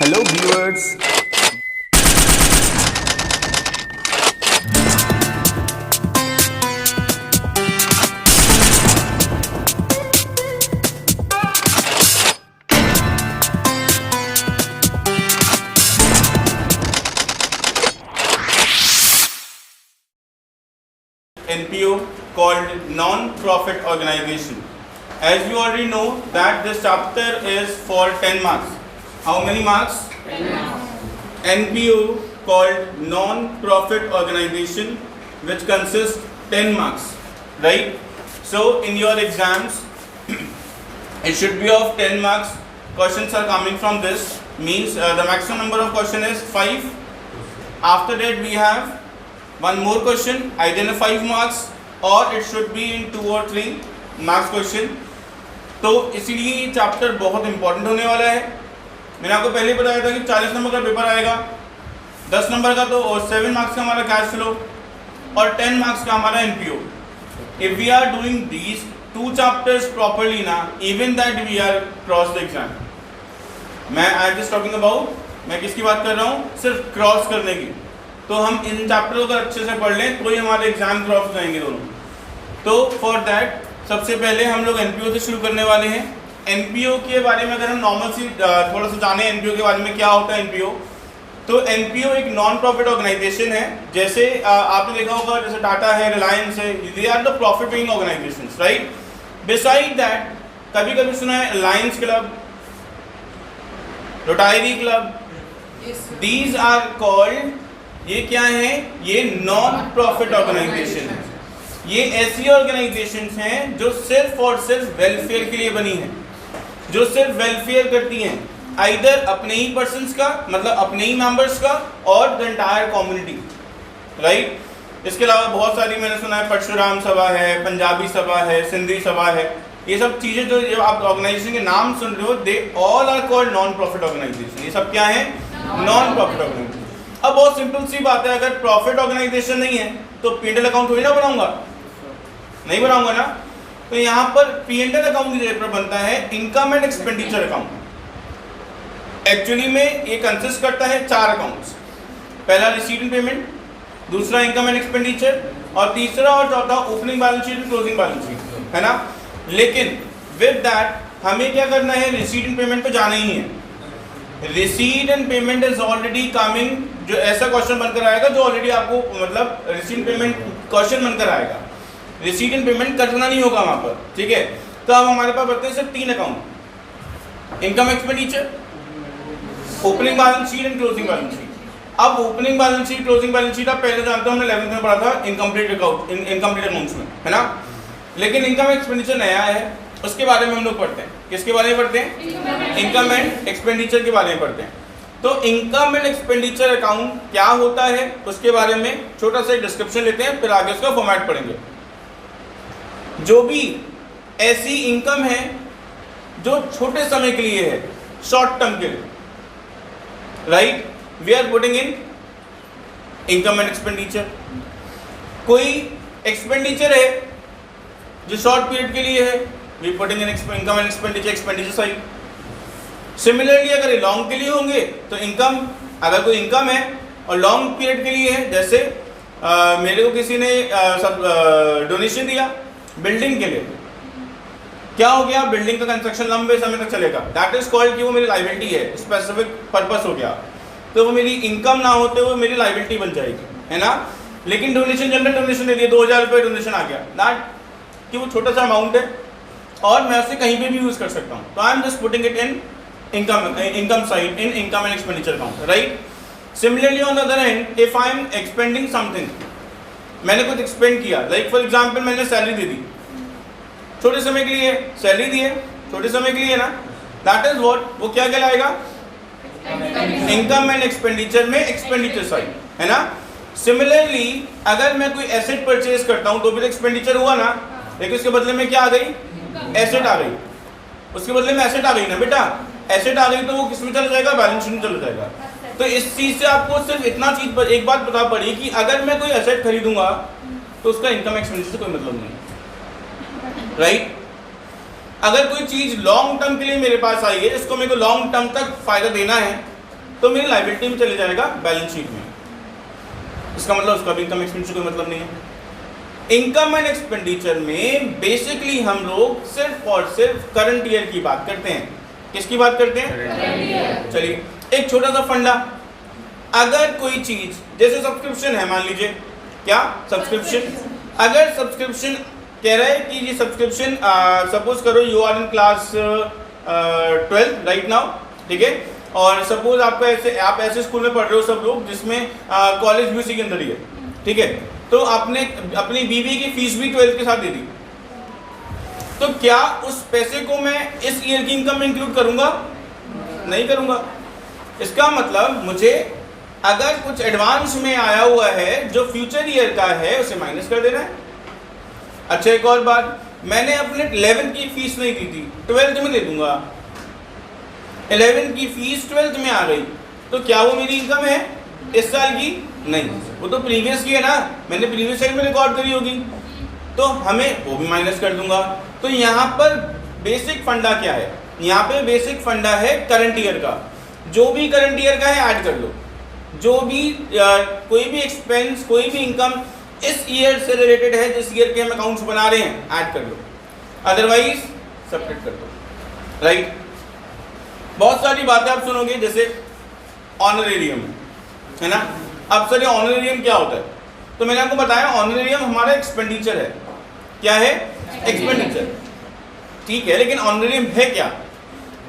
Hello viewers. NPO called non-profit organization. As you already know that this chapter is for 10 marks. How many marks? 10 marks. NPO called non-profit organization which consists 10 marks, right? So in your exams it should be of 10 marks. Questions are coming from this, means the maximum number of question is 5. After that we have one more question, either in 5 marks or it should be in 2 or 3 marks question. तो इसीलिए ये chapter बहुत important होने वाला है. मैंने आपको पहले बताया था कि 40 नंबर का पेपर आएगा, 10 नंबर का तो और 7 मार्क्स का हमारा कैश फ्लो और 10 मार्क्स का हमारा NPO. If we are doing these 2 chapters properly ना, even that we are cross the exam. मैं I am just talking about, मैं किसकी बात कर रहा हूँ? सिर्फ क्रॉस करने की. तो हम इन चैप्टरों को अच्छे से पढ़ लें तो ही हमारे एग्जाम क्रॉस हो जाएंगे दोनों. तो फॉर दैट सबसे पहले हम लोग एनपीओ से शुरू करने वाले हैं. एनपीओ के बारे में अगर हम नॉर्मल सी थोड़ा सा जाने एनपीओ के बारे में क्या होता है एनपीओ, तो एनपीओ एक नॉन प्रॉफिट ऑर्गेनाइजेशन है. जैसे आपने देखा होगा जैसे टाटा है, रिलायंस है, they are the profit paying organisations, right? Beside that कभी कभी सुना है Lions Club, Rotary Club, these are called, ये क्या है? ये नॉन प्रॉफिट ऑर्गेनाइजेशन है. ये ऐसी ऑर्गेनाइजेशंस हैं जो सिर्फ और सिर्फ वेलफेयर के लिए बनी हैं, जो सिर्फ वेलफेयर करती हैं, आइदर अपने ही पर्सन्स का, मतलब अपने ही मेंबर्स का, और द एंटायर कम्युनिटी, राइट? इसके अलावा बहुत सारी मैंने सुना है परशुराम सभा है, पंजाबी सभा है, सिंधी सभा है. ये सब चीज़ें जो आप ऑर्गेनाइजेशन के नाम सुन रहे हो, they all are called non profit organisation. ये सब क्या है? Non profit organisation. अब बहुत सिंपल सी बात है, अगर प्रॉफिट ऑर्गेनाइजेशन नहीं है तो P&L अकाउंट थोड़ी ना बनाऊंगा, नहीं बनाऊंगा ना. तो यहाँ पर P&L अकाउंट की जगह पर बनता है income and expenditure account. Actually में ये कंसिस्ट करता है 4 अकाउंट्स. पहला रिसीट एंड पेमेंट, दूसरा इनकम एंड एक्सपेंडिचर, और तीसरा और चौथा opening balance sheet, closing balance sheet, है ना. लेकिन विद दैट हमें क्या करना है? रिसीट एंड पेमेंट पे जाना ही है. Receipt and payment is already coming, जो ऐसा क्वेश्चन बनकर आएगा जो ऑलरेडी आपको, मतलब रिसीट एंड पेमेंट क्वेश्चन बनकर आएगा. रिसीट एंड पेमेंट करना नहीं होगा वहां पर, ठीक है. तो अब हमारे पास बचते हैं सिर्फ 3 account, income expenditure, opening balance sheet and closing balance sheet. अब opening balance sheet, closing balance sheet आप पहले जानते हो, हमने 11th में पढ़ा था इनकम्प्लीट अकाउंट, इनकम्प्लीट अकाउंट्स में, है ना. लेकिन इनकम एक्सपेंडिचर नया है, उसके बारे में हम लोग पढ़ते हैं. किसके बारे में पढ़ते हैं? इनकम एंड एक्सपेंडिचर के बारे में पढ़ते हैं. तो इनकम एंड एक्सपेंडिचर अकाउंट क्या होता है उसके बारे में छोटा सा डिस्क्रिप्शन लेते हैं, फिर आगे उसका फॉर्मेट पढ़ेंगे. जो भी ऐसी इनकम है जो छोटे समय के लिए है, शॉर्ट टर्म के लिए, right, we are putting in income and expenditure. कोई एक्सपेंडिचर है जो शॉर्ट पीरियड के लिए है, we putting in income and expenditure, expenditure side. Similarly अगर ये लॉन्ग के लिए होंगे तो इनकम, अगर कोई इनकम है और लॉन्ग पीरियड के लिए है, जैसे मेरे को किसी ने सब डोनेशन दिया बिल्डिंग के लिए, क्या हो गया? बिल्डिंग का कंस्ट्रक्शन लंबे समय तक चलेगा, दैट इज कॉल्ड कि वो मेरी लाइबिलिटी है, स्पेसिफिक पर्पस हो गया. तो वो मेरी इनकम ना होते हुए मेरी लाइबिलिटी बन जाएगी, है ना. लेकिन डोनेशन, जनरल डोनेशन दे दिया, 2000 रुपये डोनेशन आ गया, दैट कि वो छोटा सा अमाउंट है और मैं उसे कहीं पे भी यूज कर सकता हूँ. तो आई am just putting it in income side, in income and expenditure account, right. Similarly on the other hand, if I am expanding something, मैंने कुछ एक्सपेंड किया, लाइक फॉर एग्जाम्पल मैंने सैलरी दे दी, छोटे समय के लिए सैलरी दी है, छोटे समय के लिए ना, दैट इज व्हाट, वो क्या कहलाएगा? इनकम एंड एक्सपेंडिचर में एक्सपेंडिचर साइड, है ना. सिमिलरली अगर मैं कोई एसेट परचेज करता हूँ तो भी एक्सपेंडिचर हुआ ना, लेकिन उसके बदले में क्या आ गई? एसेट आ गई. उसके बदले में एसेट आ गई ना बेटा, एसेट आ गई तो वो किस में चला जाएगा? बैलेंस शीट में चला जाएगा. तो इस चीज से आपको सिर्फ इतना चीज पर एक बात पता पड़ी कि अगर मैं कोई एसेट खरीदूंगा तो उसका इनकम एक्सपेंडिचर से कोई मतलब नहीं, राइट. अगर कोई चीज लॉन्ग टर्म के लिए मेरे पास आई है, जिसको मेरे को लॉन्ग टर्म तक फायदा देना है, तो मेरी लायबिलिटी में चले जाएगा बैलेंस शीट में। इसका मतलब उसका भी इनकम एक्सपेंडिचर कोई मतलब नहीं है। इनकम एंड एक्सपेंडिचर में बेसिकली हम लोग सिर्फ और सिर्फ करंट ईयर की बात करते हैं। किसकी बात करते हैं? चलिए एक छोटा सा फंडा, अगर कोई चीज जैसे सब्सक्रिप्शन है, मान लीजिए क्या सब्सक्रिप्शन, अगर सब्सक्रिप्शन कह रहा है कि ये सब्सक्रिप्शन सपोज करो you are in class 12 right now, ठीक है, और सपोज आपका ऐसे आप ऐसे स्कूल में पढ़ रहे हो सब लोग जिसमें कॉलेज भी उसी के अंदर ही है, ठीक है, तो आपने अपनी बीवी की फीस भी 12 के साथ दे दी, तो क्या उस पैसे को मैं इस ईयर की इनकम में इंक्लूड करूंगा? नहीं करूंगा। इसका मतलब मुझे अगर कुछ एडवांस में आया हुआ है जो फ्यूचर ईयर का है उसे माइनस कर देना है। अच्छा एक और बात, मैंने अपने 11th की फीस नहीं दी थी, 12th में दे दूंगा। 11th की फीस 12th में आ गई, तो क्या वो मेरी इनकम है इस साल की? नहीं, वो तो प्रीवियस की है ना, मैंने प्रीवियस ईयर में रिकॉर्ड करी होगी, तो हमें वो भी माइनस कर दूंगा। तो यहाँ पर बेसिक फंडा क्या है? यहाँ पे बेसिक फंडा है करंट ईयर का, जो भी करंट ईयर का है ऐड कर लो, जो भी कोई भी एक्सपेंस कोई भी इनकम इस ईयर से रिलेटेड है जिस ईयर के हम अकाउंट्स बना रहे हैं ऐड कर लो, अदरवाइज सब्ट्रैक्ट कर दो, राइट। बहुत सारी बातें आप सुनोगे जैसे ऑनरेरियम है ना। अब सर ये ऑनरेरियम क्या होता है? तो मैंने आपको बताया ऑनरेरियम हमारा एक्सपेंडिचर है। क्या है? एक्सपेंडिचर, ठीक है, लेकिन ऑनरेरियम है क्या?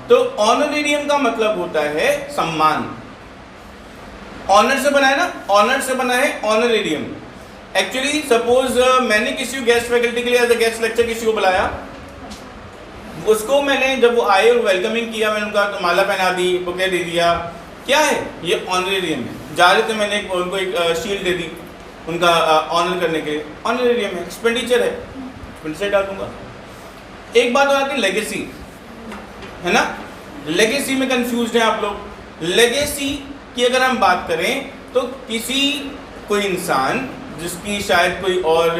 तो ऑनरेरियम का मतलब होता है सम्मान। ऑनर से बना है ना, ऑनर से बना है ऑनरेरियम। एक्चुअली सपोज मैंने किसी को गेस्ट फैकल्टी के लिए एज अ गेस्ट लेक्चर किसी को बुलाया, उसको मैंने जब वो आए और वेलकमिंग किया, मैंने उनका तो माला पहना दी, बुके दे दिया, क्या है ये? ऑनरेरियम है। जा रहे थे मैंने उनको एक शील्ड दे दी उनका ऑनर करने के लिए, ऑनरेरियम है, एक्सपेंडिचर है, एक्सपेंडिचर डाल दूंगा। एक बात और आती है लेगेसी, है ना। लेगेसी में कंफ्यूज हैं आप लोग। लेगेसी की अगर हम बात करें तो किसी कोई इंसान जिसकी शायद कोई और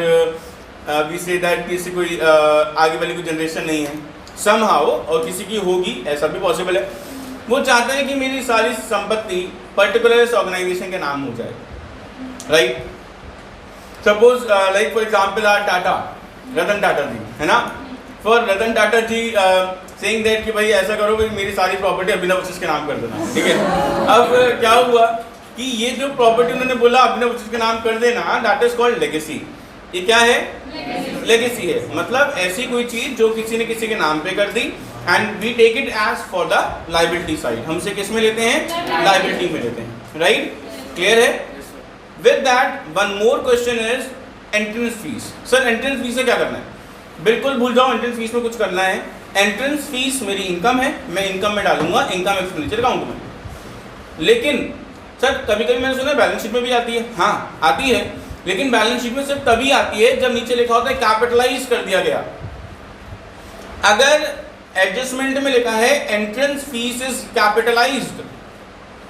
वी से दैट किसी कोई आगे वाली कोई जनरेशन नहीं है समहाउ, और किसी की होगी, ऐसा भी पॉसिबल है, वो चाहते हैं कि मेरी सारी संपत्ति पर्टिकुलर इस ऑर्गेनाइजेशन के नाम हो जाए, right. Suppose like for example R Tata, Ratan Tata ji, है ना। For Ratan Tata ji saying that कि भाई ऐसा करो भाई मेरी सारी प्रॉपर्टी अभिनव वशिष्ठ के नाम कर देना, ठीक है। अब क्या हुआ कि ये जो प्रॉपर्टी उन्होंने बोला अभिनव वशिष्ठ के नाम कर देना, दैट इज कॉल्ड लेगेसी। ये क्या है? लेगेसी है, मतलब ऐसी कोई चीज जो किसी ने किसी के नाम पे कर दी and we take it as for the liability side. हमसे किस में लेते हैं? लायबिलिटी में लेते हैं, राइट। क्लियर है? With that one more question is entrance fees. Sir entrance fees से क्या करना है? बिल्कुल भूल जाओ, एंट्रेंस फीस में कुछ करना है। एंट्रेंस फीस मेरी इनकम है, मैं इनकम में डालूंगा इनकम एक्सपेंडिचर अकाउंट में। लेकिन सर कभी कभी मैंने सुना बैलेंस शीट में भी आती है, हाँ आती है, लेकिन बैलेंस शीट में सिर्फ तभी आती है जब नीचे लिखा होता है कैपिटलाइज कर दिया गया। अगर एडजस्टमेंट में लिखा है entrance fees is capitalised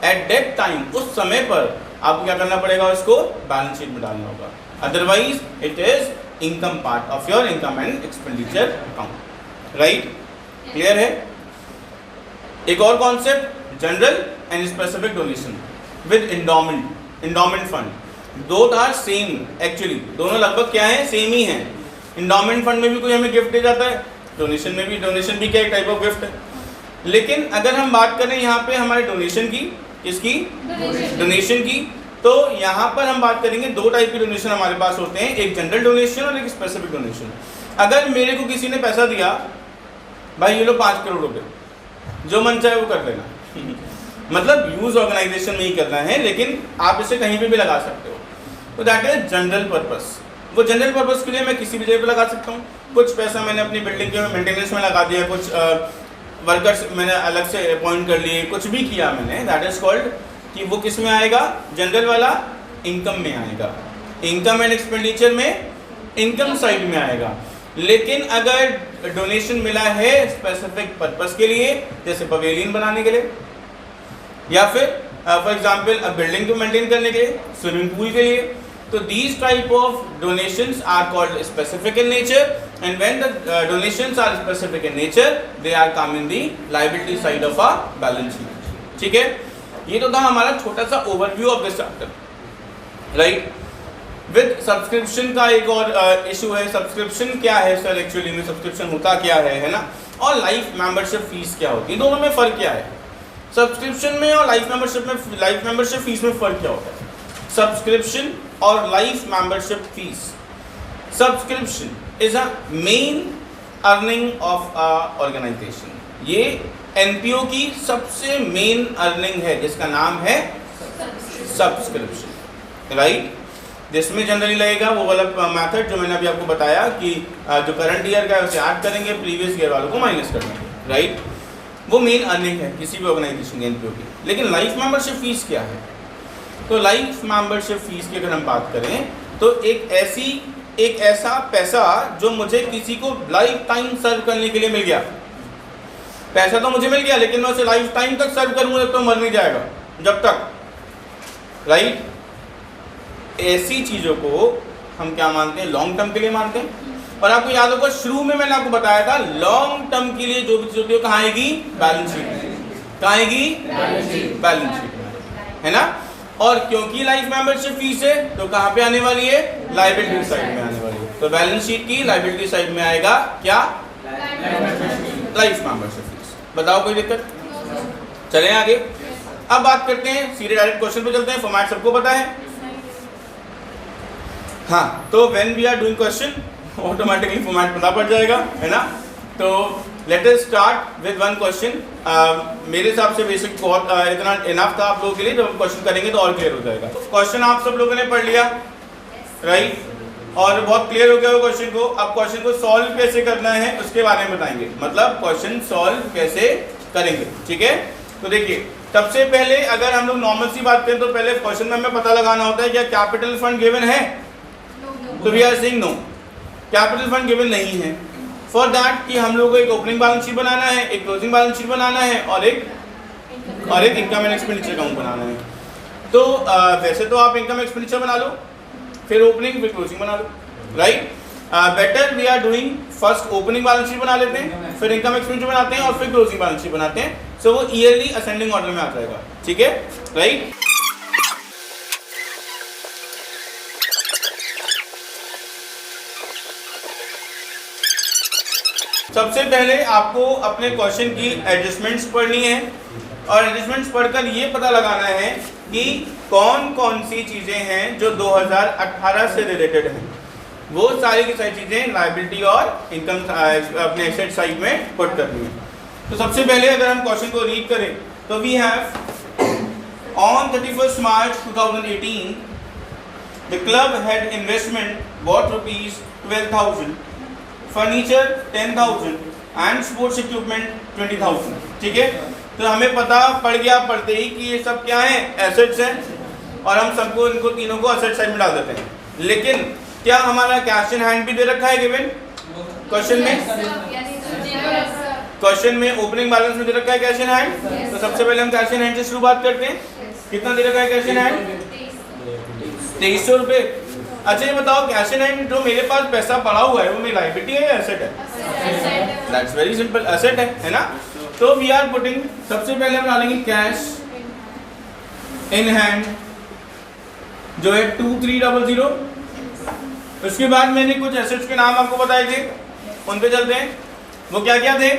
at that time, उस समय पर आपको क्या करना पड़ेगा? उसको बैलेंस शीट में डालना होगा, otherwise it is income part of your income and expenditure account, right. Clear है? एक और concept, general and specific donation with endowment fund. दो आर सेम, एक्चुअली दोनों लगभग क्या है? सेम ही है। इंडोमेंट फंड में भी कोई हमें गिफ्ट दे जाता है, डोनेशन में भी, डोनेशन भी क्या एक टाइप ऑफ गिफ्ट है। लेकिन अगर हम बात करें यहाँ पे हमारे डोनेशन की, किसकी? डोनेशन की, तो यहाँ पर हम बात करेंगे दो टाइप की डोनेशन हमारे पास होते हैं, एक जनरल डोनेशन और एक स्पेसिफिक डोनेशन। अगर मेरे को किसी ने पैसा दिया, भाई ये लो 5 करोड़ रुपए, जो मन चाहे वो कर लेना मतलब यूज ऑर्गेनाइजेशन में ही करना है, लेकिन आप इसे कहीं पे भी लगा सकते हो, तो दैट इज जनरल पर्पस। वो जनरल पर्पस के लिए मैं किसी भी जगह पे लगा सकता हूँ। कुछ पैसा मैंने अपनी बिल्डिंग के मेंटेनेंस में लगा दिया, कुछ वर्कर्स मैंने अलग से अपॉइंट कर लिए, कुछ भी किया मैंने, दैट इज कॉल्ड कि वो किस में आएगा? जनरल वाला इनकम में आएगा, इनकम एंड एक्सपेंडिचर में इनकम साइड में आएगा। लेकिन अगर डोनेशन मिला है स्पेसिफिक पर्पस के लिए, जैसे पवेलियन बनाने के लिए, या फिर फॉर एग्जांपल बिल्डिंग को मेंटेन करने के लिए, स्विमिंग पूल के लिए, तो these type of donations are called specific in nature, and when the donations are specific in nature, they are come in the liability side of a balance sheet. ठीक है? ये तो था हमारा छोटा सा overview of this chapter, right. With subscription का एक और इशू है, सब्सक्रिप्शन क्या है सर, एक्चुअली में सब्सक्रिप्शन होता क्या है ना, और लाइफ मेंबरशिप फीस क्या होती है, दोनों में फ़र्क क्या है, सब्सक्रिप्शन में और लाइफ मेंबरशिप फीस में फ़र्क क्या होता है। सब्सक्रिप्शन और life membership fees, subscription is a main earning of a organisation, ये एनपीओ की सबसे मेन अर्निंग है जिसका नाम है सब्सक्रिप्शन, राइट। जिसमें जनरली लगेगा वो वाला मेथड जो मैंने अभी आपको बताया कि जो करंट ईयर का है उसे ऐड करेंगे, प्रीवियस ईयर वालों को माइनस कर देंगे, राइट। वो मेन अर्निंग है किसी भी ऑर्गेनाइजेशन के एनपीओ की। लेकिन लाइफ मेंबरशिप फीस क्या है, तो लाइफ मेंबरशिप फीस की अगर हम बात करें तो एक ऐसा पैसा जो मुझे किसी को लाइफ टाइम सर्व करने के लिए मिल गया, पैसा तो मुझे मिल गया लेकिन मैं उसे लाइफ टाइम तक सर्व करूंगा तो मर नहीं जाएगा जब तक, राइट। ऐसी चीज़ों को हम क्या मानते हैं, लॉन्ग टर्म के लिए मानते हैं। और आपको याद होगा शुरू में मैंने आपको बताया था लॉन्ग टर्म के लिए जो भी चीज़ होती है कहाँ आएगी, बैलेंस शीट में, कहाँ आएगी, बैलेंस शीट में, है ना। और क्योंकि लाइफ मेंबरशिप फीस है तो कहाँ पे आने वाली है, लायबिलिटी साइड में आने वाली है। तो बैलेंस शीट की लायबिलिटी साइड में आएगा क्या, लाइफ मेंबरशिप फीस। बताओ कोई दिक्कत, चलें आगे। अब बात करते हैं, सीधे डायरेक्ट क्वेश्चन पे चलते हैं। फॉर्मेट सबको पता है, हाँ। तो when we are doing question automatically format पता पड़ जाएगा, है ना। तो let us start with one question. मेरे हिसाब से बेसिक बहुत इतना इनफ था आप लोगों के लिए, जब क्वेश्चन करेंगे तो और क्लियर हो जाएगा। क्वेश्चन आप सब लोगों ने पढ़ लिया, राइट, और बहुत क्लियर हो गया वो क्वेश्चन को। अब क्वेश्चन को सॉल्व कैसे करना है उसके बारे में बताएंगे, मतलब क्वेश्चन सॉल्व कैसे करेंगे, ठीक है। तो देखिए सबसे पहले अगर हम लोग नॉर्मल सी बात करें तो पहले क्वेश्चन में हमें पता लगाना होता है क्या कैपिटल फंड गिवन है, तो we are saying no, capital fund given नहीं है। फॉर दैट कि हम लोग को एक ओपनिंग बैलेंस शीट बनाना है, एक क्लोजिंग बैलेंस शीट बनाना है और एक इनकम एंड एक्सपेंडिचर अकाउंट बनाना है। तो वैसे तो आप इनकम एक्सपेंडिचर बना लो, फिर ओपनिंग, फिर क्लोजिंग बना लो, right. Better we are doing first opening balance sheet बना लेते हैं, फिर इनकम एक्सपेंडिचर बनाते हैं और फिर क्लोजिंग बैलेंस शीट बनाते हैं। सो वो ईयरली असेंडिंग ऑर्डर में आ जाएगा, ठीक है, राइट। सबसे पहले आपको अपने क्वेश्चन की एडजस्टमेंट्स पढ़नी है और एडजस्टमेंट्स पढ़कर ये पता लगाना है कि कौन कौन सी चीज़ें हैं जो 2018 से रिलेटेड हैं। वो सारी की सारी चीज़ें लायबिलिटी और इनकम अपने एसेट साइड में पुट करनी है। तो सबसे पहले अगर हम क्वेश्चन को रीड करें तो we have on 31st March 2018 the club had investment worth ₹12,000, furniture 10,000 and sports equipment 20,000, ठीक है। तो हमें पता पड़ गया पढ़ते ही कि ये सब क्या है, एसेट्स हैं और हम सबको इनको तीनों को एसेट साइड में डाल देते हैं। लेकिन क्या हमारा कैश इन हैंड भी दे रखा है गिवन क्वेश्चन में ओपनिंग बैलेंस में दे रखा है कैश इन हैंड। तो सबसे पहले हम कैश इन हैंड से शुरुआत करते हैं। कितना दे रखा है कैश इन हैंड, 2300 रुपये। अच्छा ये बताओ कैश इन हैंड जो मेरे पास पैसा पड़ा हुआ है वो मेरी लायबिलिटी है या एसेट है? दैट्स वेरी सिंपल, एसेट है ना। तो वी आर पुटिंग, सबसे पहले हम डालेंगे कैश इन हैंड जो है 2300। उसके बाद मैंने कुछ एसेट्स के नाम आपको बताए थे, उन पे चलते हैं। वो क्या क्या थे?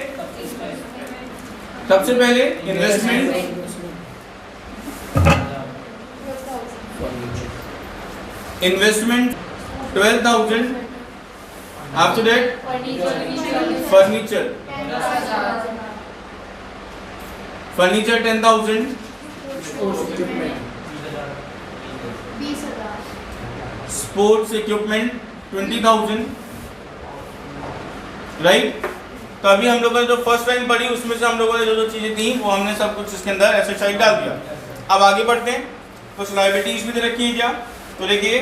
सबसे पहले investment, investment 12,000, after that furniture 10,000, sports equipment 20,000, right. तो अभी हम लोगों ने जो फर्स्ट टाइम पढ़ी उसमें से हम लोगों ने जो जो चीज़ें थी वो हमने सब कुछ इसके अंदर एसेट साइड डाल दिया। अब आगे बढ़ते हैं, कुछ लायबिलिटीज भी दे रखी है क्या। तो देखिए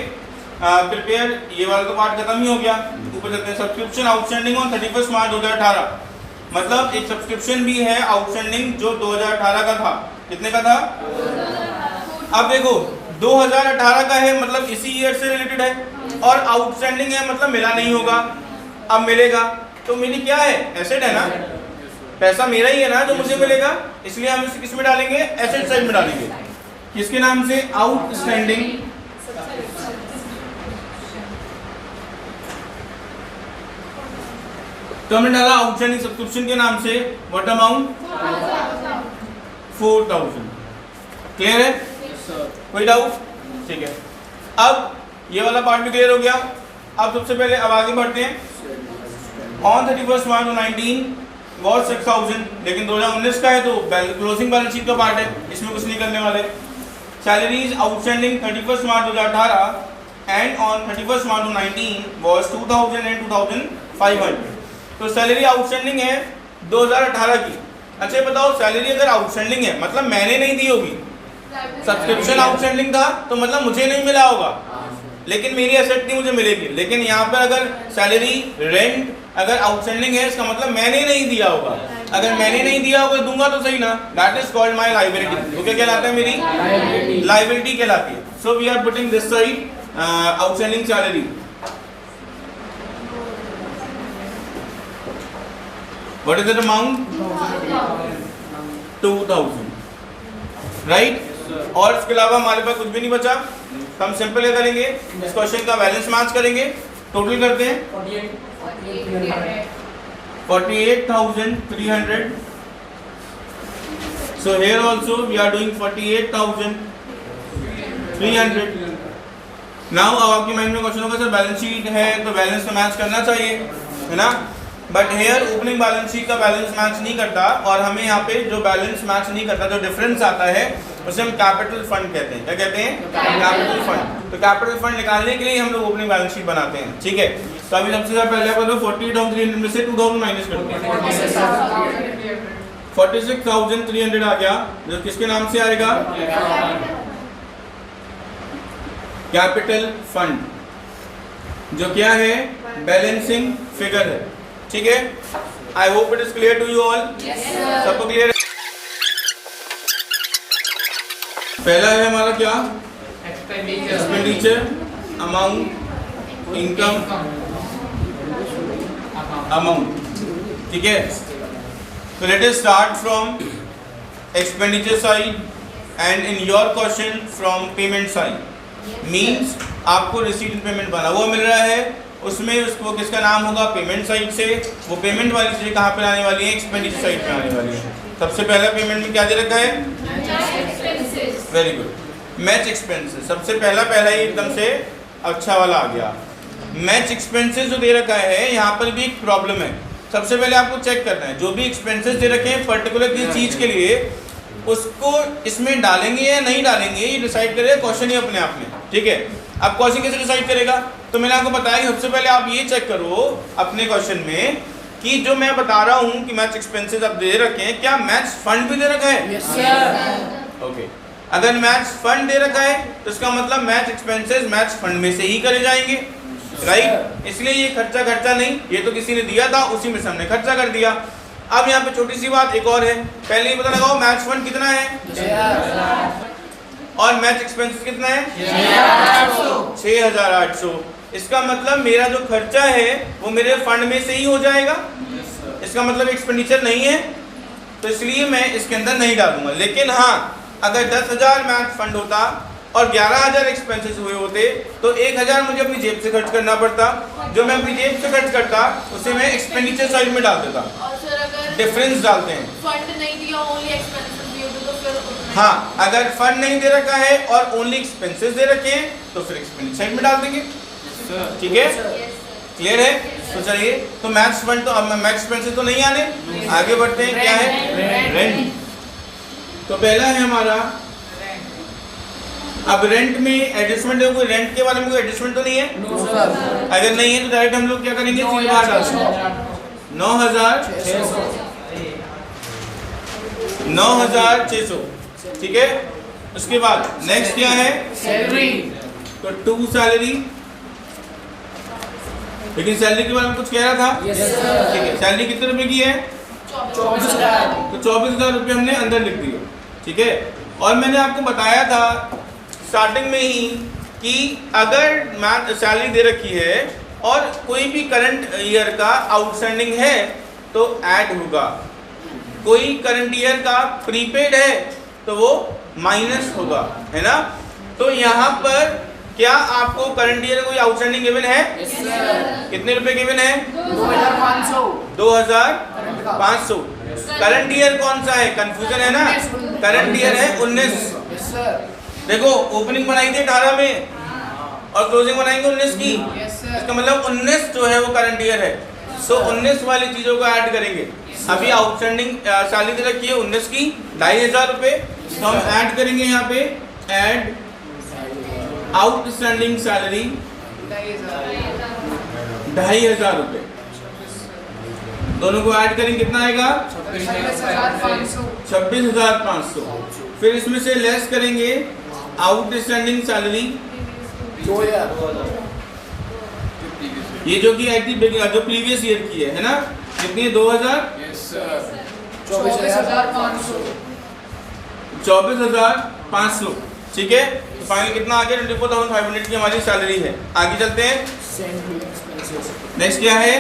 प्रिपेयर, ये वाला तो पार्ट खत्म ही हो गया। ऊपर चलते हैं, subscription outstanding on 31st March 2018, मतलब एक सब्सक्रिप्शन भी है आउटस्टैंडिंग जो 2018 का था। कितने का था? अब देखो 2018 का है मतलब इसी ईयर से रिलेटेड है, और आउटस्टैंडिंग है मतलब मिला नहीं होगा, अब मिलेगा। तो मीनिंग क्या है? एसेट है ना, पैसा मेरा ही है ना जो मुझे मिलेगा, इसलिए हम इसे किस में डालेंगे, एसेट साइड में डालेंगे। किसके नाम से, आउटस्टैंडिंग तो हमने डाला आउटस्टैंडिंग सब्सक्रिप्शन के नाम से, व्हाट अमाउंट 4000। क्लियर है? कोई डाउट? ठीक है, अब ये वाला पार्ट भी क्लियर हो गया। अब सबसे पहले अब आगे बढ़ते हैं। ऑन 31 मार्च 2019 वॉज 6000, लेकिन 2019 का है तो क्लोजिंग बैलेंस शीट का पार्ट है, इसमें कुछ नहीं करने वाले। Salaries outstanding 31 March 2018 and on 31 March 2019 was 2000 and 2500। तो सैलरी आउटस्टैंडिंग है 2018 की। अच्छा बताओ, सैलरी अगर आउटस्टैंडिंग है मतलब मैंने नहीं दी होगी, सब्सक्रिप्शन आउटस्टैंडिंग था तो मतलब मुझे नहीं मिला होगा, लेकिन मेरी एसेट नहीं मुझे मिलेगी। लेकिन यहाँ पर अगर सैलरी रेंट अगर आउटस्टैंडिंग है इसका मतलब मैंने नहीं दिया होगा। अगर मैंने नहीं दिया होगा दूंगा तो सही ना, that is called my liability. वो क्या कहलाता है, मेरी लाइबिलिटी कहलाती है। So we are putting this side outstanding salary. What is the amount, 2000, right. और इसके अलावा हमारे पास कुछ भी नहीं बचा। हम सिंपल क्या करेंगे, इस क्वेश्चन का बैलेंस मैच करेंगे। टोटल करते हैं 48,300। So here also we are doing 48,300. Now अब आपके माइंड में क्वेश्चन होगा सर बैलेंस शीट है तो बैलेंस तो मैच करना चाहिए, है ना। But here opening balance sheet का बैलेंस मैच नहीं करता, और हमें यहाँ पे जो बैलेंस मैच नहीं करता, जो डिफरेंस आता है उसे हम कैपिटल फंड कहते हैं। क्या कहते हैं, कैपिटल फंड। तो कैपिटल फंड निकालने के लिए हम लोग ओपनिंग बैलेंस शीट बनाते हैं, ठीक है। तो अभी सबसे पहले आप 48,300 में से 2000 माइनस करते हैं, 46,300 आ गया, जो किसके नाम से आएगा, कैपिटल फंड, जो क्या है, बैलेंसिंग फिगर है, ठीक है। I hope it is clear to you all. सबको क्लियर है? पहला है हमारा क्या, एक्सपेंडिचर, अमाउंट, इनकम, अमाउंट, ठीक है। So let us start from expenditure side and in your question from payment side. Means आपको रिसीट पेमेंट बना हुआ मिल रहा है, उसमें उसको किसका नाम होगा, पेमेंट साइड से। वो पेमेंट वाली चीज़ कहाँ पे आने वाली है, एक्सपेंडिचर साइड पे आने वाली है। सबसे पहला पेमेंट में क्या दे रखा है, वेरी गुड, मैच एक्सपेंसेस। सबसे पहला ही एकदम से अच्छा वाला आ गया। मैच एक्सपेंसेस जो दे रखा है, यहाँ पर भी एक प्रॉब्लम है। सबसे पहले आपको चेक करना है जो भी एक्सपेंसेस दे रखे हैं पर्टिकुलर किसी चीज़ के लिए, उसको इसमें डालेंगे या नहीं डालेंगे ये डिसाइड करेगा क्वेश्चन ही अपने आप में, ठीक है। अब क्वेश्चन कैसे डिसाइड करेगा, तो मैंने आपको बताया कि सबसे पहले आप ये चेक करो अपने क्वेश्चन में कि जो मैं बता रहा हूँ कि मैच एक्सपेंसेस आप दे रखे हैं, क्या मैच फंड भी दे रखा है, ओके। अगर मैच फंड दे रखा है तो इसका मतलब मैच एक्सपेंसेस मैच फंड में से ही करे जाएंगे, राइट। इसलिए ये खर्चा नहीं, ये तो किसी ने दिया था उसी में से हमने खर्चा कर दिया। अब यहाँ पे छोटी सी बात एक और है, पहले ही पता लगाओ मैच फंड कितना है और मैच एक्सपेंसेस कितना है, 6,800। इसका मतलब मेरा जो खर्चा है वो मेरे फंड में से ही हो जाएगा, इसका मतलब एक्सपेंडिचर नहीं है, तो इसलिए मैं इसके अंदर नहीं डालूंगा। लेकिन हाँ, अगर 10,000 मैच फंड होता और 11,000 एक्सपेंसेस हुए होते तो 1,000 मुझे अपनी जेब से खर्च करना पड़ता, जो मैं अपनी जेब से खर्च करता उसे मैं एक्सपेंडिचर साइड में डाल देता। डिफरेंस डालते हैं, फंड नहीं दिया ओनली एक्सपेंसेस दिए तो फिर हाँ, अगर फंड नहीं दे रखा है और ओनली एक्सपेंसेस दे रखे हैं तो फिर एक्सपेंडिचर साइड में डाल देंगे, ठीक है। क्लियर है? तो चलिए, तो मैच फंड तो अब मैच एक्सपेंसेस तो नहीं आने, आगे बढ़ते हैं। क्या है, रेंट। तो पहला है हमारा, अब रेंट में एडजस्टमेंट है, कोई रेंट के बारे में कोई एडजस्टमेंट तो नहीं है, अगर नहीं है तो डायरेक्ट हम लोग क्या करेंगे, 9,600, ठीक है। उसके बाद नेक्स्ट क्या है, सैलरी। तो 2 सैलरी, लेकिन सैलरी के बारे में कुछ कह रहा था, ठीक है। सैलरी कितने रुपए की है, 24,000, तो 24,000 रुपये हमने अंदर लिख दिए, ठीक है। और मैंने आपको बताया था स्टार्टिंग में ही कि अगर सैलरी दे रखी है और कोई भी करंट ईयर का आउटस्टैंडिंग है तो ऐड होगा, कोई करंट ईयर का प्रीपेड है तो वो माइनस होगा, है ना। तो यहाँ पर क्या आपको करंट ईयर कोई आउटस्टैंडिंग गिवन है? Yes, sir. कितने रुपए गिवन है? 2500 2500। करंट ईयर कौन सा है? कंफ्यूजन है ना। करंट ईयर है 19। Yes, sir. देखो ओपनिंग बनाई थी 18 में और क्लोजिंग बनाएंगे 19 की। Yes, sir. इसका मतलब 19 जो है वो करंट ईयर है। तो 19 वाली चीजों को ऐड करेंगे। अभी आउटस्टैंडिंग सैलरी दे रखी है 19 की 2500 रुपए, तो हम ऐड करेंगे यहाँ पे ऐड आउटस्टैंडिंग सैलरी 2500 रुपए। दोनों को ऐड करेंगे कितना आएगा? 26,500। फिर इसमें से लेस करेंगे आउटस्टैंडिंग सैलरी 2000 ये जो कि जो प्रीवियस ईयर की है ना, कितनी है? 2000 24,500। ठीक है, तो फाइनल कितना आ गया? 24,500 की हमारी सैलरी है। आगे चलते हैं। नेक्स्ट क्या है?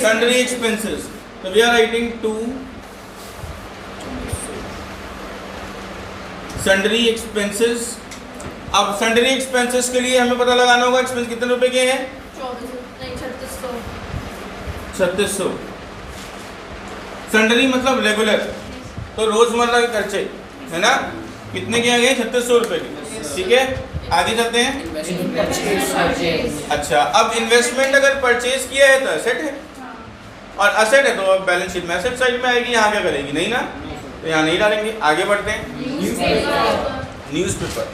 Sundry expenses. तो we are writing to sundry expenses. अब सन्ड्री एक्सपेंसेस के लिए हमें पता लगाना होगा एक्सपेंस कितने रुपए के हैं? 3600। सन्ड्री मतलब रेगुलर, तो रोजमर्रा के खर्चे, है ना। कितने के आ गए? 3600 रुपए के। ठीक है, आगे चलते हैं। अच्छा, अब इन्वेस्टमेंट अगर परचेज किया है तो एसेट है, और एसेट है तो बैलेंस शीट में एसेट साइड में आएगी। यहाँ क्या करेगी? नहीं ना, तो यहाँ नहीं डालेंगे। आगे बढ़ते हैं। न्यूज़पेपर,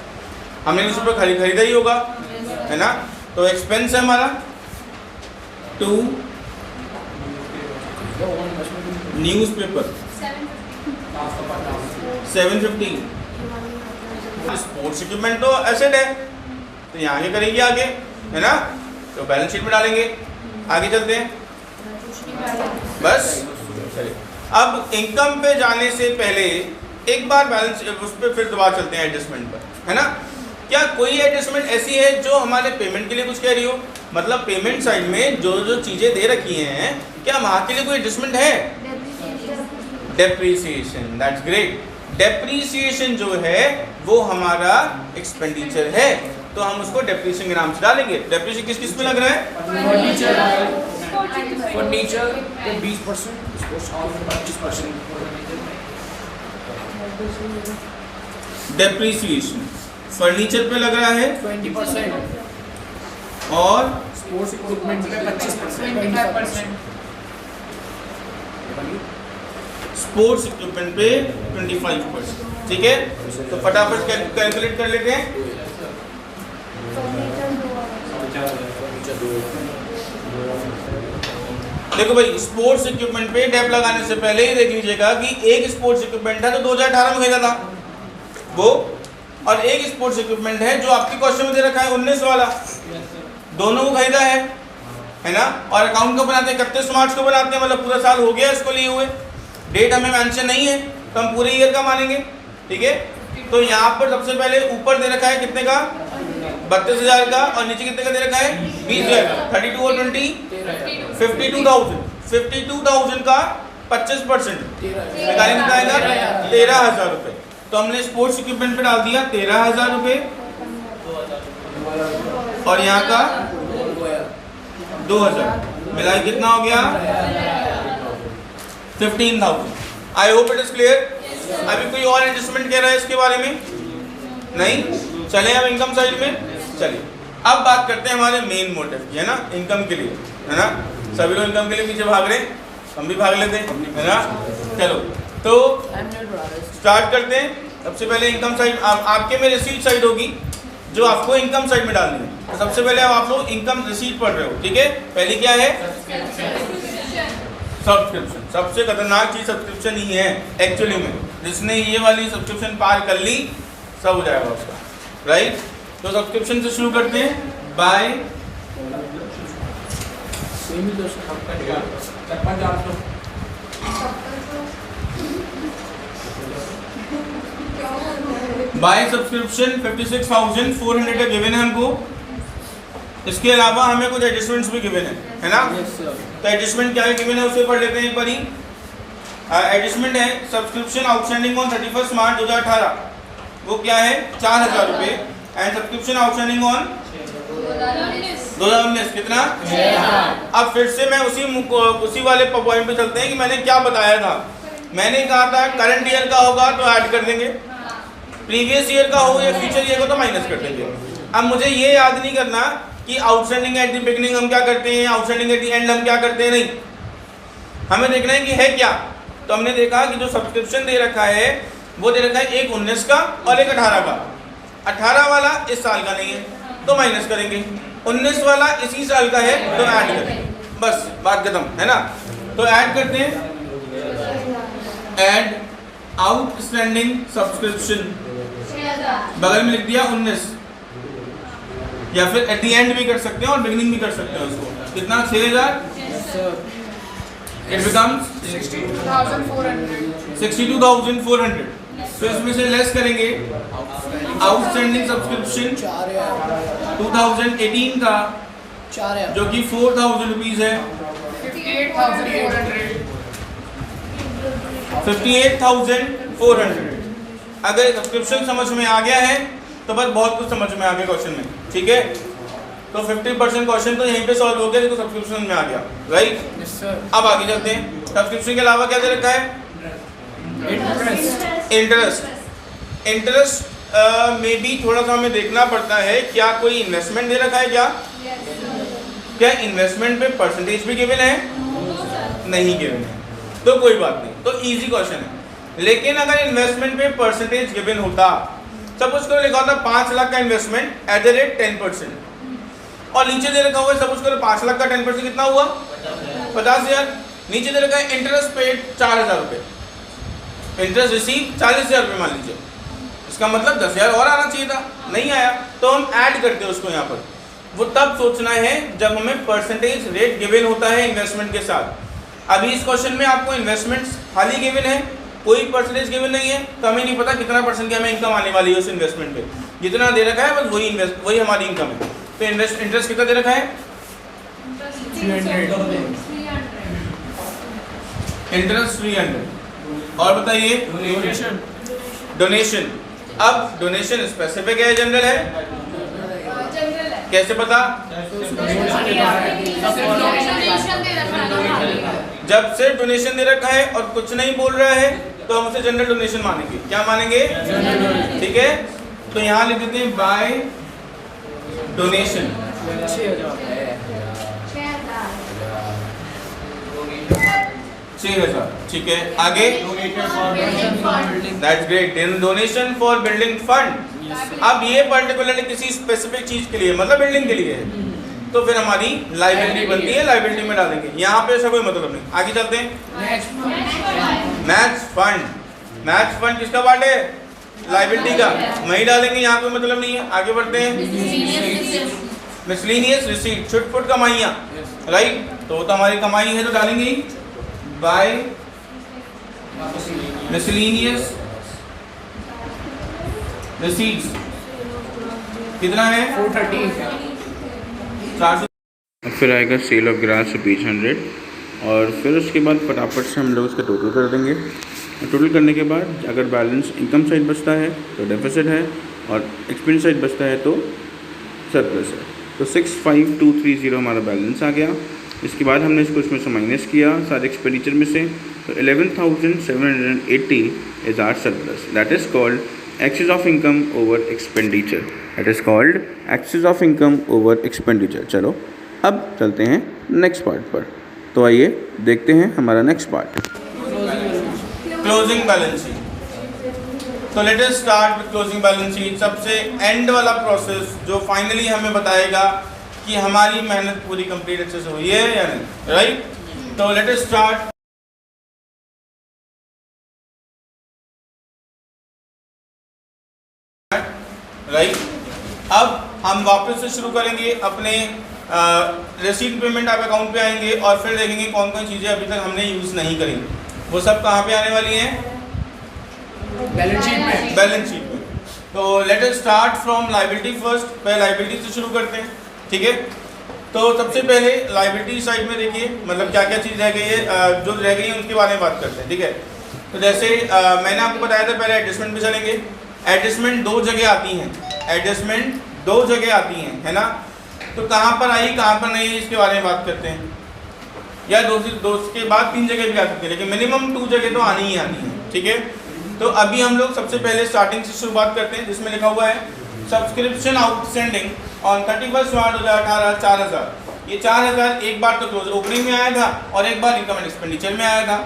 हमने न्यूज़पेपर खरीदा ही होगा, है ना। तो एक्सपेंस है हमारा टू न्यूज़पेपर 750। स्पोर्ट्स इक्विपमेंट तो एसेट है, तो यहाँ क्या करेंगे आगे, है ना, तो बैलेंस शीट में डालेंगे। आगे चलते हैं। बस चलिए, अब इनकम पे जाने से पहले एक बार बैलेंस उस पर फिर दोबारा चलते हैं एडजस्टमेंट पर, है ना। क्या कोई एडजस्टमेंट ऐसी है जो हमारे पेमेंट के लिए कुछ कह रही हो? मतलब पेमेंट साइड में जो जो चीजें दे रखी हैं, क्या वहाँ के लिए कोई एडजस्टमेंट है? Depreciation, that's great. डेप्रीसिएशन जो है वो हमारा एक्सपेंडिचर है, तो हम उसको डेप्रीसिएशन के नाम से डालेंगे। डेप्रीसिएशन किस किस में लग रहा है? Furniture 20%, sports hall 25%। Depreciation furniture पे लग रहा है 20% और स्पोर्ट्स इक्विपमेंट पे 25%। स्पोर्ट्स इक्विपमेंट पे 25%। ठीक है, तो फटाफट कैलकुलेट कर लेते हैं। देखो भाई, स्पोर्ट्स इक्विपमेंट पे डेप लगाने से पहले ही देख लीजिएगा कि एक स्पोर्ट्स इक्विपमेंट है तो 2018 में खरीदा था वो, और एक स्पोर्ट्स इक्विपमेंट है जो आपके क्वेश्चन में दे रखा है 19 वाला, दोनों को खरीदा है ना। और अकाउंट को बनाते हैं 31 मार्च को बनाते हैं, मतलब पूरा साल हो गया इसको लिए हुए। डेट हमें मेंशन नहीं है तो हम पूरे ईयर का मानेंगे। ठीक है, तो यहाँ पर सबसे पहले ऊपर दे रखा है कितने का? 32,000 का, और नीचे कितने का दे रखा है? 20,000 का। 32 और 20 52,000। 52,000 का 25% निकालेंगे कितना आएगा? 13,000 रुपए। तो हमने स्पोर्ट्स इक्विपमेंट पे डाल दिया 13,000 रुपए, और यहाँ का 2,000 मिला कितना हो गया? 15,000। आई होप इट इज क्लियर। अभी कोई और एडजस्टमेंट कह रहा है इसके बारे में? नहीं। चले हम इनकम साइड में। चलिए अब बात करते हैं हमारे मेन मोटिव की, है ना, इनकम के लिए, है ना। सभी लोग इनकम के लिए पीछे भाग रहे, हम भी भाग लेते हैं, है ना। चलो तो स्टार्ट करते हैं। सबसे पहले इनकम साइड आपके में रिसीट साइड होगी जो आपको इनकम साइड में डालनी है। तो सबसे पहले आप लोग इनकम रिसीट पढ़ रहे हो, ठीक है। पहली क्या है? सब्सक्रिप्शन। सबसे खतरनाक चीज सब्सक्रिप्शन ही है एक्चुअली में। जिसने ये वाली सब्सक्रिप्शन पार कर ली सब हो जाएगा उसका, राइट। तो सब्सक्रिप्शन से शुरू करते हैं। बाय बाय सब्सक्रिप्शन 56,400 का गिवन है हमको। इसके अलावा हमें कुछ एडजस्टमेंट्स भी गिवन है ना। तो एडजस्टमेंट क्या गिवन है उसे पढ़ लेते हैं एक बारी। एडजस्टमेंट है सब्सक्रिप्शन आउटस्टैंडिंग ऑन 31 मार्च 2018, वो क्या है 4,000 रुपये। एंड सब्सक्रिप्शन आउटस्टैंडिंग ऑन 2019 कितना? अब फिर से मैं उसी वाले पॉइंट पे चलते हैं कि मैंने क्या बताया था। मैंने कहा था करंट ईयर का होगा तो ऐड कर देंगे, प्रीवियस ईयर का हो या फ्यूचर ईयर का तो माइनस कर देंगे। अब मुझे ये याद नहीं करना कि आउटस्टैंडिंग एट द बिगिनिंग हम क्या करते हैं, आउटस्टैंडिंग एट द एंड हम क्या करते हैं, नहीं, हमें देखना है कि है क्या। तो हमने देखा कि जो सब्सक्रिप्शन दे रखा है वो दे रखा है एक 19 का और एक 18 का। 18 वाला इस साल का नहीं है तो माइनस करेंगे, 19 वाला इसी साल का है तो ऐड करेंगे, बस बात खत्म है ना। तो ऐड करते हैं, ऐड आउटस्टैंडिंग सब्सक्रिप्शन, बगल में लिख दिया 19, या फिर एट द एंड भी कर सकते हैं और बिगिनिंग भी कर सकते हैं उसको। कितना? 6,000, इट बिकम्स 62,400। तो इसमें से लेस करेंगे आउटस्टैंडिंग सब्सक्रिप्शन 2018 का जो कि 4,000 रुपीज है, 58,400। अगर सब्सक्रिप्शन समझ में आ गया है तो बस बहुत कुछ समझ में आ गया क्वेश्चन में, ठीक है। तो 50% क्वेश्चन तो यहीं पे सॉल्व हो गया, तो सब्सक्रिप्शन में आ गया, राइट। अब आगे चलते हैं, सब्सक्रिप्शन के अलावा क्या दे रखा है? इंटरेस्ट में भी थोड़ा सा हमें देखना पड़ता है, क्या कोई इन्वेस्टमेंट दे रखा है? क्या इन्वेस्टमेंट पे परसेंटेज भी गिवन है? नहीं गिवन है, तो कोई बात नहीं, तो इजी क्वेश्चन है। लेकिन अगर इन्वेस्टमेंट पे परसेंटेज गिवन होता, सपोज करो लिखा होता 5 लाख का इन्वेस्टमेंट एट द रेट 10%, और नीचे दे रखा हुआ सपोज करो 5 लाख का 10% कितना हुआ? 50,000। नीचे दे रखा है इंटरेस्ट पेड 4,000 रुपये, इंटरेस्ट रिसीव 40,000 रुपये मान लीजिए, इसका मतलब 10,000 और आना चाहिए था, नहीं आया, तो हम ऐड करते हैं उसको यहाँ पर। वो तब सोचना है जब हमें परसेंटेज रेट गिवन होता है इन्वेस्टमेंट के साथ। अभी इस क्वेश्चन में आपको इन्वेस्टमेंट्स खाली गिवन है, कोई परसेंटेज गिवन नहीं है, तो हमें नहीं पता कितना परसेंट की हमें इनकम आने वाली है उस इन्वेस्टमेंट पे। जितना दे रखा है बस वही हमारी इनकम है। तो इंटरेस्ट कितना दे रखा है? 300। इंटरेस्ट 300। और बताइए डोनेशन। अब डोनेशन स्पेसिफिक है जनरल है? कैसे पता? जब सिर्फ डोनेशन दे रखा है और कुछ नहीं बोल रहा है तो हम उसे जनरल डोनेशन मानेंगे। क्या मानेंगे? ठीक है, तो यहाँ लिख देते हैं बाय डोनेशन। 6,000, ठीक है। आगे that's great, donation for building fund. अब ये पर्टिकुलरली किसी स्पेसिफिक चीज के लिए, मतलब बिल्डिंग के लिए है, तो फिर हमारी लायबिलिटी बनती है, लायबिलिटी में डालेंगे। यहाँ पे ऐसा कोई मतलब नहीं। आगे चलते हैं, मैच फंड। मैच फंड किसका पार्ट है? लायबिलिटी का, वही डालेंगे, यहाँ कोई मतलब नहीं है। आगे बढ़ते हैं, मिसलेनियस रिसीट, छुटपुट कमाइयाँ, राइट, तो हमारी कमाई है तो डालेंगे ही बाय मिसलेनियस रिसीट्स। कितना है? 430। फिर आएगा सेल ऑफ ग्रास रुपीज़ 100, और फिर उसके बाद फटाफट से हम लोग उसका टोटल कर देंगे। टोटल करने के बाद अगर बैलेंस इनकम साइड बचता है तो डेफिसिट है, और एक्सपेंस साइड बचता है तो सरप्लस है। तो 65,230 हमारा बैलेंस आ गया। इसके बाद हमने इसको इसमें से माइनस किया सारे एक्सपेंडिचर में से, तो 11,780 is our surplus. That is called excess of income over expenditure. That is called excess of income over expenditure. चलो अब चलते हैं नेक्स्ट पार्ट पर। तो आइए देखते हैं हमारा next part, closing balance sheet. तो let us start with closing balance sheet. सबसे एंड वाला प्रोसेस जो फाइनली हमें बताएगा कि हमारी मेहनत पूरी कंप्लीट अच्छे से हुई है या नहीं, राइट। तो लेट अस स्टार्ट। राइट, अब हम वापस से शुरू करेंगे अपने रिसीट पेमेंट आप अकाउंट पे आएंगे और फिर देखेंगे कौन कौन चीज़ें अभी तक हमने यूज़ नहीं करी, वो सब कहाँ पे आने वाली हैं? बैलेंस शीट में। बैलेंस शीट में। तो let us start from liability first. पहले लायबिलिटी से शुरू करते हैं, ठीक है। तो सबसे पहले लाइबिलिटी साइड में देखिए, मतलब क्या क्या चीज़ रह गई है, जो रह गई है उसके बारे में बात करते हैं, ठीक है। तो जैसे मैंने आपको बताया था, पहले एडजस्टमेंट पे चलेंगे। एडजस्टमेट दो जगह आती हैं, एडजस्टमेंट दो जगह आती हैं, है ना। तो कहाँ पर आई कहाँ पर नहीं, इसके बारे में बात करते हैं। या दो के बाद 3 जगह भी आ सकती है, लेकिन मिनिमम 2 जगह तो आनी ही आनी है, ठीक है। तो अभी हम लोग सबसे पहले स्टार्टिंग से शुरुआत करते हैं, जिसमें लिखा हुआ है सब्सक्रिप्शन आउटस्टैंडिंग ऑन 31 मार्च 2018 4000। ये 4000 एक बार तो क्लोज ओपनिंग में आया था और एक बार इनकम एंड एक्सपेंडिचर में आया था।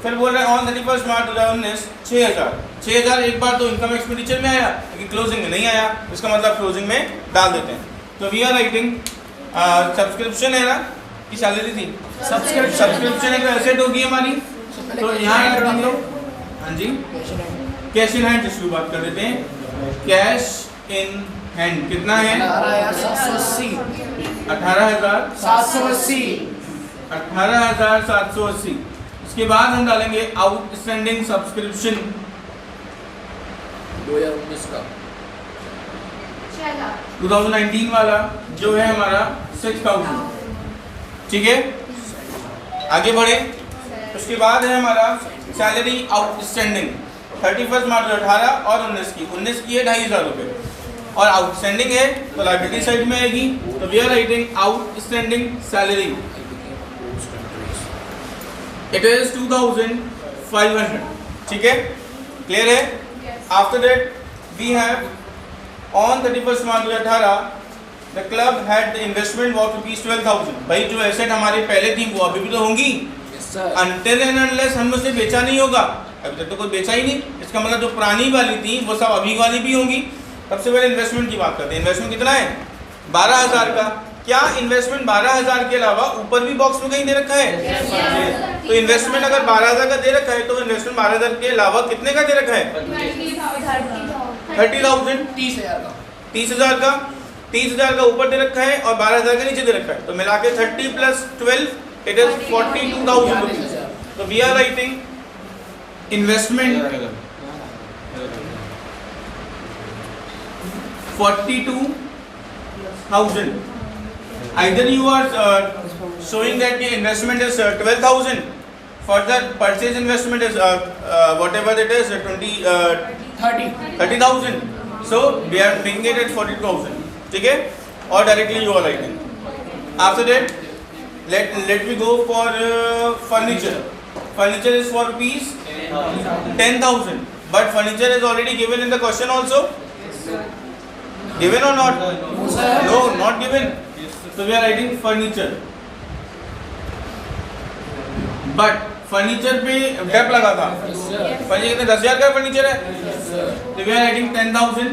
फिर बोल रहे हैं ऑन 31 मार्च 2019 6000 एक बार तो इनकम एक्सपेंडिचर में आया, लेकिन क्लोजिंग में नहीं आया। इसका मतलब क्लोजिंग में डाल देते हैं। तो वी आर राइटिंग सब्सक्रिप्शन है ना कि सैलरी थी, सब्सक्रिप्शन है तो एसेट होगी हमारी। तो यहाँ हम लोग हाँ जी कैश इन हैंड से शुरुआत कर देते हैं। कैश इन हैंड कितना है? 18,780। इसके बाद हम डालेंगे आउटस्टैंडिंग सब्सक्रिप्शन 2019 का 2019 वाला जो है हमारा 6000, ठीक है। आगे बढ़े, उसके बाद है हमारा सैलरी आउटस्टैंडिंग 31 मार्च 2018 और 19 की है 2500 रुपये, और आउटस्टैंडिंग है तो लायबिलिटी साइड में आएगी। तो we are writing outstanding salary, it is 2500, ठीक है, क्लियर है। After that we have on 31 March 2018 the club had the investment worth ₹12,000। भाई जो एसेट हमारे पहले थी वो अभी भी तो होंगी, अनटिल एंड अनलेस हमने उसे बेचा नहीं होगा। अभी तक तो कोई बेचा ही नहीं, इसका मतलब जो पुरानी वाली थी वो सब अभी वाली भी होंगी। सबसे पहले इन्वेस्टमेंट की बात करते हैं। इन्वेस्टमेंट कितना है? 12,000 का। क्या इन्वेस्टमेंट 12,000 के अलावा ऊपर भी बॉक्स में कहीं दे रखा है? तो इन्वेस्टमेंट अगर 12,000 का दे रखा है तो इन्वेस्टमेंट 12,000 के अलावा कितने का दे रखा है? 30,000 30,000 का 30,000 का ऊपर दे रखा है और 12,000 का नीचे दे रखा है। तो मिला के 30 + 12 इट इज 42,000 रुपीज। तो we are writing investment 42,000. Either you are showing that the investment is 12,000, further purchase investment is whatever it is 30,000. So we are making it at 42,000. ठीक है, or directly you are writing. After that, let me go for furniture. Furniture is for rupees 10,000, but furniture is already given in the question also. Given or not? No, not given. So we are writing furniture. But furniture पे Depp लगा था। Furniture कितने 10,000 का furniture है? तो we are writing 10,000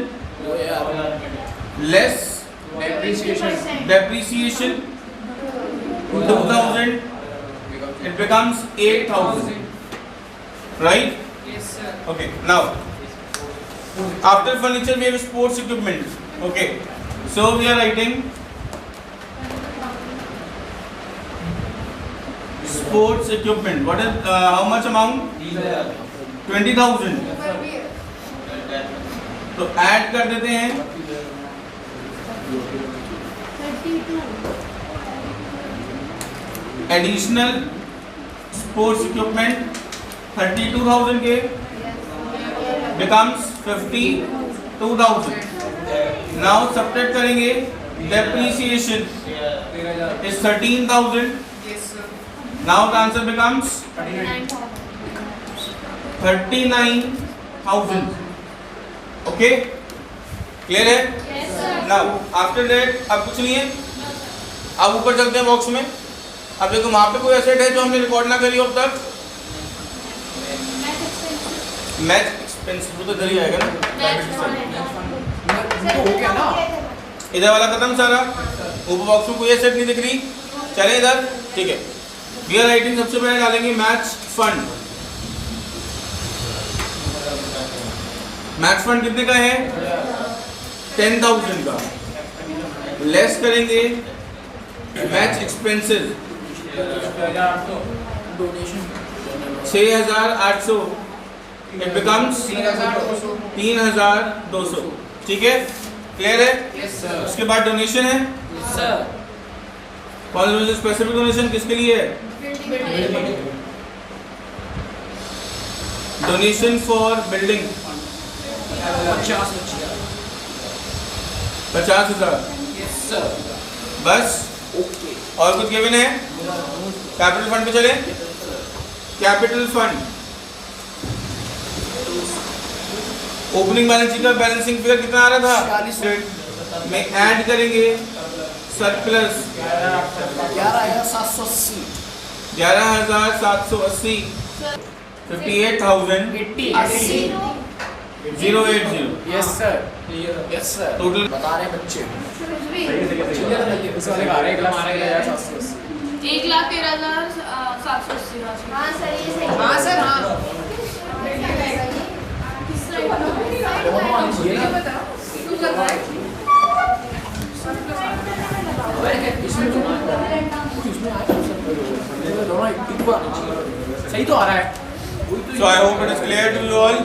less depreciation 2,000. It becomes 8,000. Right? Yes sir. Okay. Now after furniture we have sports equipment. Okay, so we are writing sports equipment. What is how much amount? 20,000. तो add कर देते हैं 32 additional sports equipment 32,000 के becomes 52,000. Now subtract करेंगे, depreciation is 13,000. Yes sir. Now the answer becomes 39,000. Okay, clear है? Yes sir. Now after that अब कुछ नहीं है, अब ऊपर चलते हैं बॉक्स में। अब देखो वहाँ पे कोई एसेट है जो हमने रिकॉर्ड ना करी हो अब तक। मैच एक्सपेंस वो तो इधर ही आएगा ना, हो गया ना? इधर वाला खत्म सारा। ऊपर बॉक्स में कोई एसेट नहीं दिख रही, चले इधर, ठीक है। वी आर राइटिंग सबसे पहले डालेंगे मैच फंड। मैच फंड कितने का है? 10,000 का। लेस करेंगे मैच एक्सपेंसेस 6,800, इट बिकम्स 3,200, ठीक है, क्लियर है? Yes sir. उसके बाद डोनेशन है Yes sir. कौन सा स्पेसिफिक डोनेशन किसके लिए है? Donation for building 50,000 Yes, sir. बस। Okay. और कुछ गिवन है? कैपिटल फंड पे चले। Capital fund opening balance sheet का बैलेंसिंग फिगर कितना आ रहा था? 46 में ऐड करेंगे surplus 11,780. 11,780 58,080 Yes, sir. Yes, sir. Total बता रहे बच्चे. इस वाले का 1,13,780. 1,13,780। हाँ सर ये सही हाँ सर हाँ. ये ना तू कर रहा है? इसमें जो इसमें आया दोनों इक्वल सही तो आ रहा है. So I hope it is clear to you all.